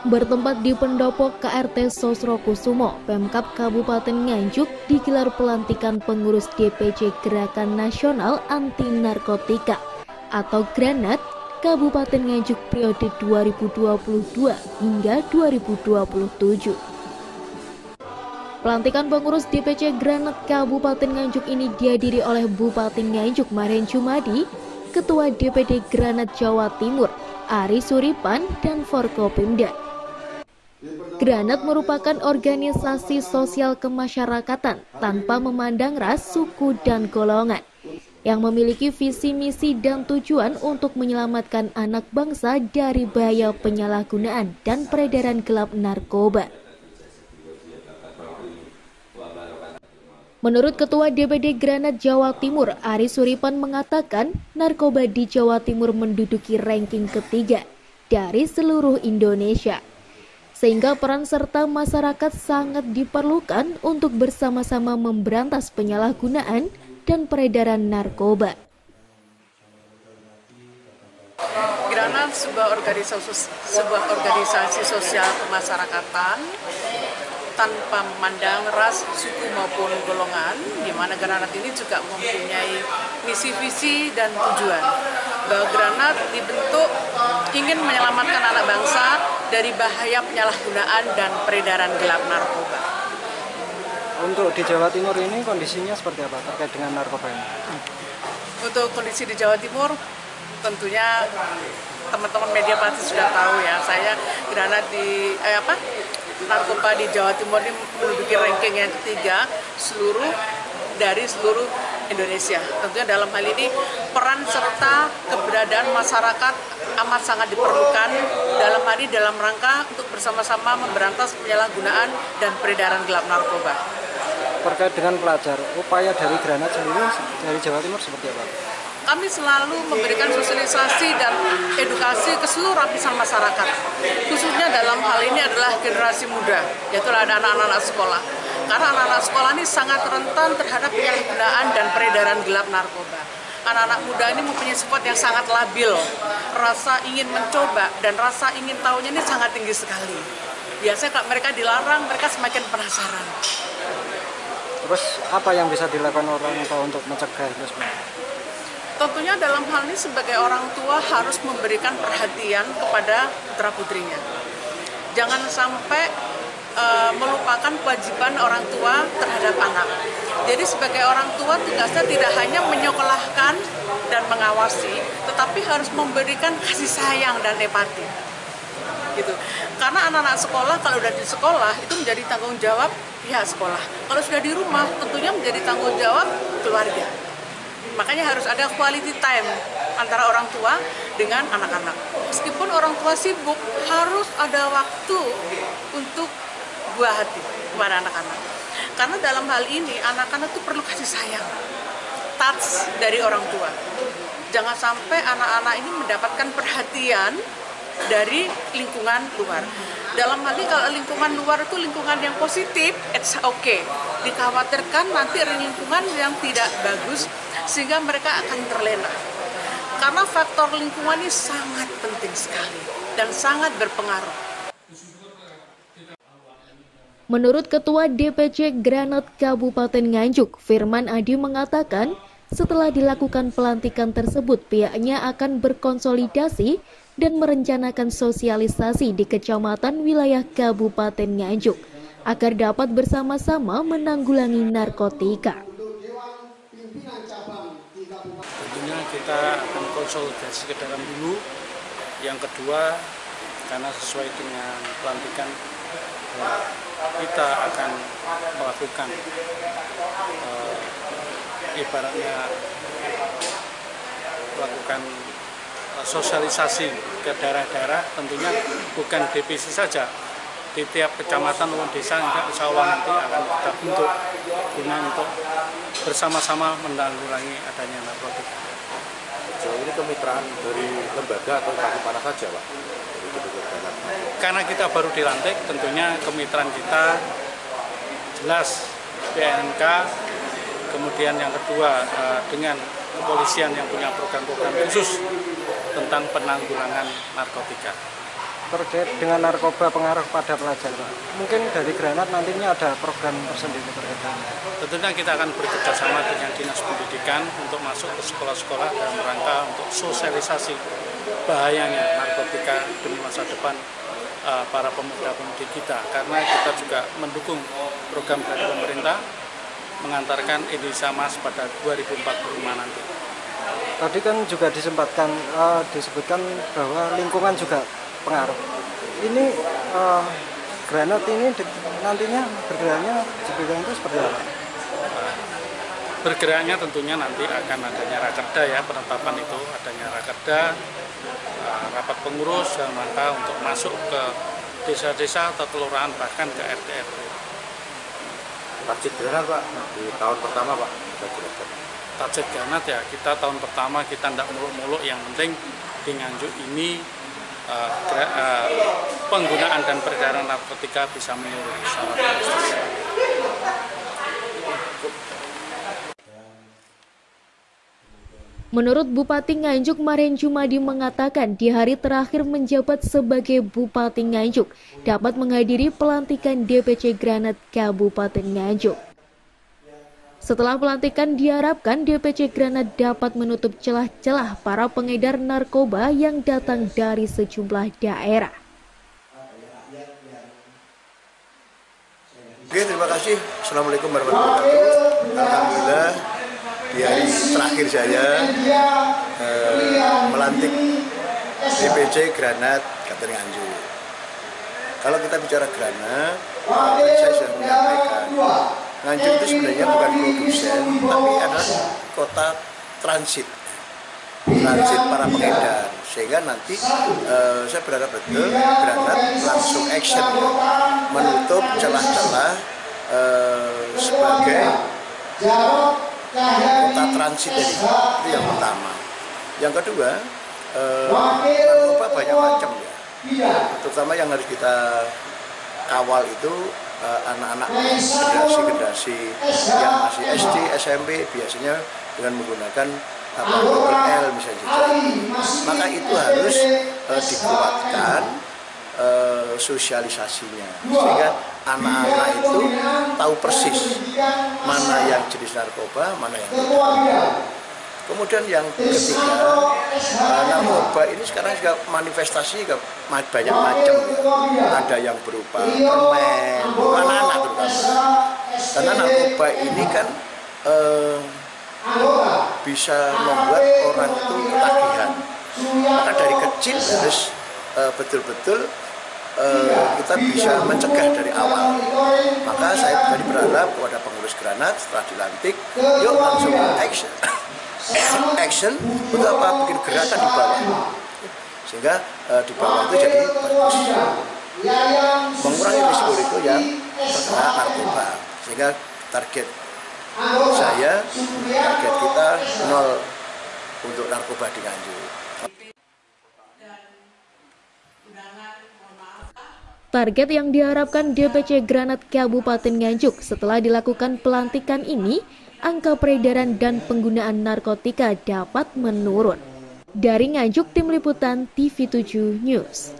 Bertempat di pendopo KRT Sosrokusumo, Pemkab Kabupaten Nganjuk digelar pelantikan pengurus DPC Gerakan Nasional Anti Narkotika atau Granat Kabupaten Nganjuk periode 2022 hingga 2027. Pelantikan pengurus DPC Granat Kabupaten Nganjuk ini dihadiri oleh Bupati Nganjuk Marian Jumadi, Ketua DPD Granat Jawa Timur Ari Suripan, dan Forkopimda. Granat merupakan organisasi sosial kemasyarakatan tanpa memandang ras, suku, dan golongan yang memiliki visi, misi, dan tujuan untuk menyelamatkan anak bangsa dari bahaya penyalahgunaan dan peredaran gelap narkoba. Menurut Ketua DPD Granat Jawa Timur, Ari Suripan mengatakan narkoba di Jawa Timur menduduki ranking ketiga dari seluruh Indonesia. Sehingga peran serta masyarakat sangat diperlukan untuk bersama-sama memberantas penyalahgunaan dan peredaran narkoba. Granat sebuah organisasi sosial kemasyarakatan tanpa memandang ras, suku maupun golongan, di mana Granat ini juga mempunyai misi, visi, dan tujuan. Bahwa Granat dibentuk ingin menyelamatkan anak bangsa dari bahaya penyalahgunaan dan peredaran gelap narkoba. Untuk di Jawa Timur ini kondisinya seperti apa terkait dengan narkoba ini? Untuk kondisi di Jawa Timur, tentunya teman-teman media pasti sudah tahu ya. Saya Granat di narkoba di Jawa Timur ini menduduki ranking yang ketiga dari seluruh Indonesia. Tentunya dalam hal ini peran serta keberadaan masyarakat amat sangat diperlukan dalam rangka untuk bersama-sama memberantas penyalahgunaan dan peredaran gelap narkoba. Terkait dengan pelajar, upaya dari Granat sendiri dari Jawa Timur seperti apa? Kami selalu memberikan sosialisasi dan edukasi ke seluruh lapisan masyarakat. Khususnya dalam hal ini adalah generasi muda, yaitu ada anak-anak sekolah. Karena anak-anak sekolah ini sangat rentan terhadap penyalahgunaan dan peredaran gelap narkoba. Anak-anak muda ini mempunyai sifat yang sangat labil. Rasa ingin mencoba dan rasa ingin tahunya ini sangat tinggi sekali. Biasanya kalau mereka dilarang, mereka semakin penasaran. Terus apa yang bisa dilakukan orang tua untuk mencegah itu sebenarnya? Tentunya dalam hal ini sebagai orang tua harus memberikan perhatian kepada putra-putrinya. Jangan sampai melupakan kewajiban orang tua terhadap anak. Jadi sebagai orang tua tugasnya tidak hanya menyekolahkan dan mengawasi, tetapi harus memberikan kasih sayang dan empati. Gitu. Karena anak-anak sekolah kalau sudah di sekolah itu menjadi tanggung jawab pihak sekolah. Kalau sudah di rumah tentunya menjadi tanggung jawab keluarga. Makanya harus ada quality time antara orang tua dengan anak-anak. Meskipun orang tua sibuk, harus ada waktu untuk buah hati kepada anak-anak. Karena dalam hal ini, anak-anak itu perlu kasih sayang, touch dari orang tua. Jangan sampai anak-anak ini mendapatkan perhatian dari lingkungan luar. Dalam hal ini kalau lingkungan luar itu lingkungan yang positif, it's okay. Dikhawatirkan nanti ada lingkungan yang tidak bagus, sehingga mereka akan terlena. Karena faktor lingkungan ini sangat penting sekali dan sangat berpengaruh. Menurut Ketua DPC Granat Kabupaten Nganjuk, Firman Adi mengatakan, setelah dilakukan pelantikan tersebut, pihaknya akan berkonsolidasi dan merencanakan sosialisasi di kecamatan wilayah Kabupaten Nganjuk agar dapat bersama-sama menanggulangi narkotika. Tentunya kita akan konsolidasi ke dalam dulu. Yang kedua, karena sesuai dengan pelantikan, kita akan melakukan ibaratnya melakukan sosialisasi ke daerah-daerah, tentunya bukan DPC saja, di tiap kecamatan maupun desa, insya Allah nanti akan kita bentuk guna untuk bersama-sama menanggulangi adanya narkotika. Sejauh ini kemitraan dari lembaga atau mana saja, Pak? Karena kita baru dilantik, tentunya kemitraan kita jelas BNK, kemudian yang kedua dengan kepolisian yang punya program-program khusus tentang penanggulangan narkotika. terkait dengan narkoba pengaruh pada pelajar, Pak. Mungkin dari Granat nantinya ada program tersendiri terkait dengan. Tentunya kita akan bekerjasama dengan Dinas Pendidikan untuk masuk ke sekolah-sekolah dalam rangka untuk sosialisasi bahayanya narkotika demi masa depan para pemuda-pemudi kita, karena kita juga mendukung program dari pemerintah mengantarkan Indonesia Emas pada 2045 nanti. Tadi kan juga disebutkan bahwa lingkungan juga pengaruh. Ini Granat ini nantinya bergeraknya itu seperti apa? Bergeraknya tentunya nanti akan adanya rakerda ya, penetapan itu adanya rakerda, rapat pengurus dalam rangka untuk masuk ke desa-desa atau kelurahan bahkan ke RT/RW. Target Granat Pak di tahun pertama Pak, kita jelaskan. Target Granat ya, kita tahun pertama kita tidak muluk-muluk, yang penting di Nganjuk ini penggunaan dan peredaran narkotika bisa menurun secara drastis. Menurut Bupati Nganjuk, Marian Jumadi mengatakan di hari terakhir menjabat sebagai Bupati Nganjuk dapat menghadiri pelantikan DPC Granat Kabupaten Nganjuk. Setelah pelantikan diharapkan DPC Granat dapat menutup celah-celah para pengedar narkoba yang datang dari sejumlah daerah. Oke, terima kasih. Assalamualaikum warahmatullahi wabarakatuh. Alhamdulillah di hari terakhir saya melantik DPC Granat Kabupaten Nganjuk. Kalau kita bicara Granat, saya sudah menyampaikan Nganjuk itu sebenarnya bukan produsen, tapi adalah kota transit para pengedar. Sehingga nanti saya berharap betul Granat langsung action menutup celah-celah sebagai kota transit itu yang pertama. Yang kedua, narkoba banyak macam ya. Terutama yang harus kita kawal itu anak-anak generasi yang masih SD, SMP biasanya dengan menggunakan double L misalnya. Maka itu harus dikuatkan sosialisasinya sehingga anak-anak itu tahu persis mana yang jenis narkoba, mana yang tidak. Kemudian yang ketiga, narkoba ini sekarang juga manifestasi banyak macam ya. Ada yang berupa permen, anak-anak terutama. Karena narkoba ini kan bisa membuat orang itu ketagihan. Maka dari kecil harus betul-betul kita bisa mencegah dari awal. Maka saya tadi berharap kepada pengurus Granat setelah dilantik, yuk langsung action untuk apa? Bikin gerakan di bawah, sehingga di bawah itu jadi bagus, mengurangi risiko yang terkena narkoba. Sehingga target kita 0 untuk narkoba di Nganjuk. Target yang diharapkan DPC Granat Kabupaten Nganjuk setelah dilakukan pelantikan ini, angka peredaran dan penggunaan narkotika dapat menurun. Dari Nganjuk, Tim Liputan TV7 News.